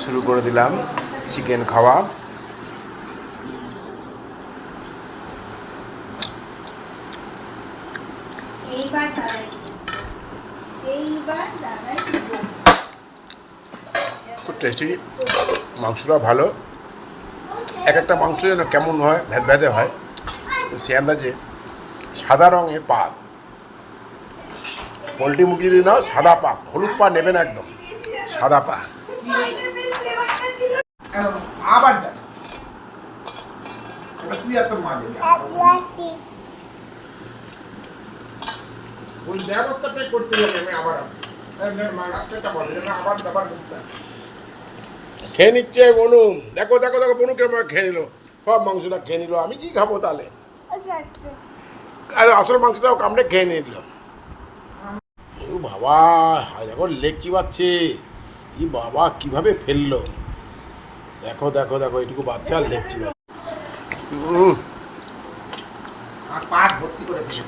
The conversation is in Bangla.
শুরু করে দিলাম চিকেন খাওয়া। খুব টেস্টি, মাংসটা ভালো। এক একটা মাংস যেন কেমন হয়, ভেদ ভেদে হয়। তো সে আন্দাজে সাদা রঙের পাক, পোলট্রি মুরগি যদি নাও সাদা পাক, হলুদ পা নেবে না, একদম সাদা পা। আবার যা তুই এত মাঝে ওই ব্যবস্থাটাই করতে হবে। আমি আবার খেয়ে নিচ্ছে বনু, দেখো দেখো দেখো বনু কেমন খেয়ে নিল, সব মাংসটা খেয়ে নিল। আমি কি খাবো তাহলে? আরে আসল মাংসটাও কামড়ে খেয়ে নিল। ও বাবা, দেখো লেগ চিবাচ্ছে, কি বাবা কিভাবে ফেললো। দেখো দেখো দেখো, এটুকু বাচ্চা লেগ চিবাচ্ছে। পাট ভর্তি করে ফেলেছে।